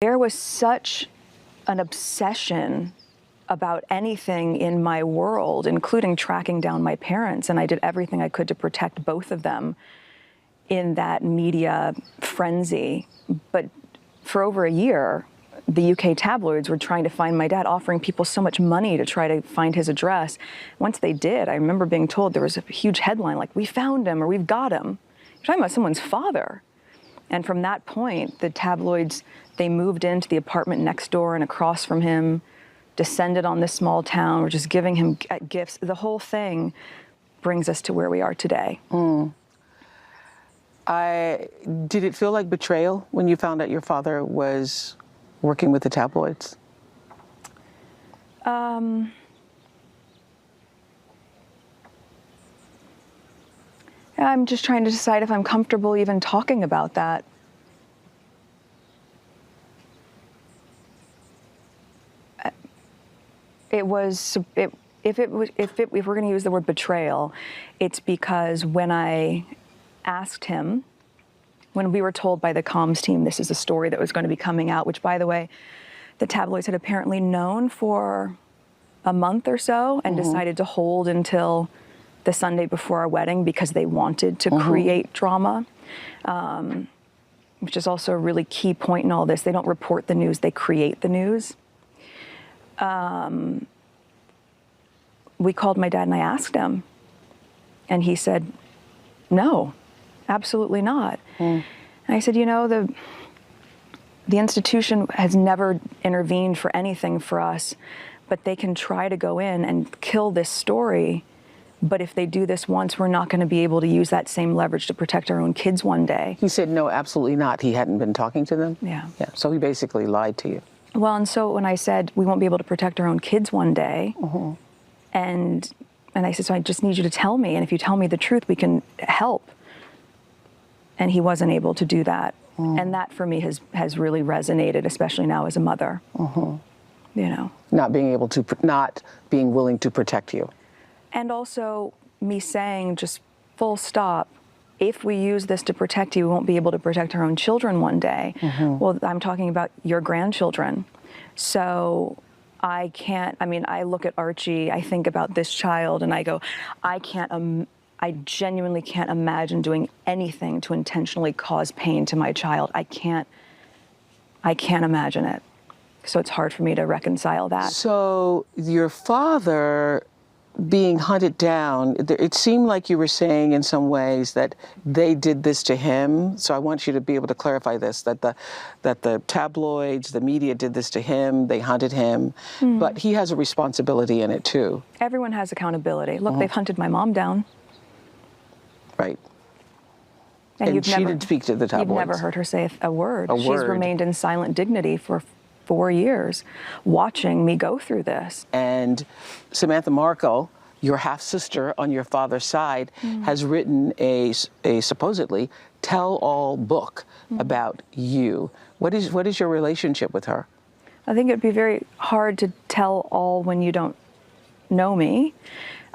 There was such an obsession about anything in my world, including tracking down my parents, and I did everything I could to protect both of them in that media frenzy. But for over a year, the UK tabloids were trying to find my dad, offering people so much money to try to find his address. Once they did, I remember being told there was a huge headline like, "We found him," or "We've got him." You're talking about someone's father. And from that point, the tabloids, they moved into the apartment next door and across from him, descended on this small town, were just giving him gifts. The whole thing brings us to where we are today. Did it feel like betrayal when you found out your father was working with the tabloids? I'm just trying to decide if I'm comfortable even talking about that. If we're going to use the word betrayal, it's because when I asked him, when we were told by the comms team this is a story that was going to be coming out, which, by the way, the tabloids had apparently known for a month or so and decided to hold until the Sunday before our wedding because they wanted to create drama, which is also a really key point in all this. They don't report the news, they create the news. We called my dad and I asked him, and he said, "No, absolutely not." And I said, "You know, the institution has never intervened for anything for us, but they can try to go in and kill this story. But if they do this once, we're not going to be able to use that same leverage to protect our own kids one day." He said, "No, absolutely not." He hadn't been talking to them? Yeah. Yeah. So he basically lied to you. Well, and so when I said we won't be able to protect our own kids one day, and I said, "So I just need you to tell me, and if you tell me the truth, we can help." And he wasn't able to do that. And that for me has really resonated, especially now as a mother. You know. Not being willing to protect you. And also me saying just full stop, if we use this to protect you, we won't be able to protect our own children one day. Well, I'm talking about your grandchildren. So I can't, I mean, I look at Archie, I think about this child, and I go, I genuinely can't imagine doing anything to intentionally cause pain to my child. I can't imagine it. So it's hard for me to reconcile that. So your father being hunted down, it seemed like you were saying in some ways that they did this to him. So I want you to be able to clarify this, that the tabloids, the media did this to him, they hunted him, but he has a responsibility in it too. Everyone has accountability. Look, they've hunted my mom down. Right. And she didn't speak to the tabloids. You've never heard her say a word. She's remained in silent dignity for 4 years, watching me go through this. And Samantha Markle, your half-sister on your father's side, has written a supposedly tell-all book about you. What is your relationship with her? I think it'd be very hard to tell all when you don't know me.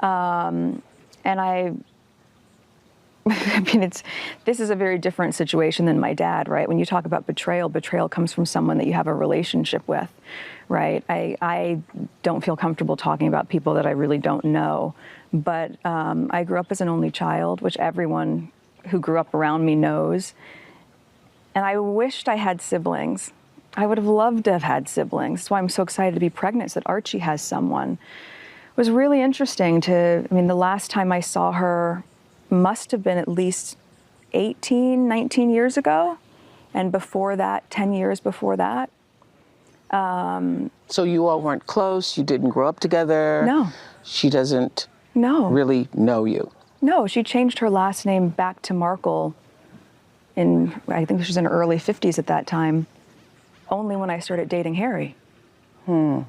And I mean, this is a very different situation than my dad, right? When you talk about betrayal, betrayal comes from someone that you have a relationship with, right? I don't feel comfortable talking about people that I really don't know. But I grew up as an only child, which everyone who grew up around me knows. And I wished I had siblings. I would have loved to have had siblings. That's why I'm so excited to be pregnant, so that Archie has someone. It was really interesting I mean, the last time I saw her must have been at least 18, 19 years ago. And before that, 10 years before that. So you all weren't close? You didn't grow up together? No. She doesn't really know you? No, she changed her last name back to Markle I think she was in her early 50s at that time, only when I started dating Harry. So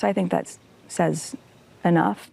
I think that says enough.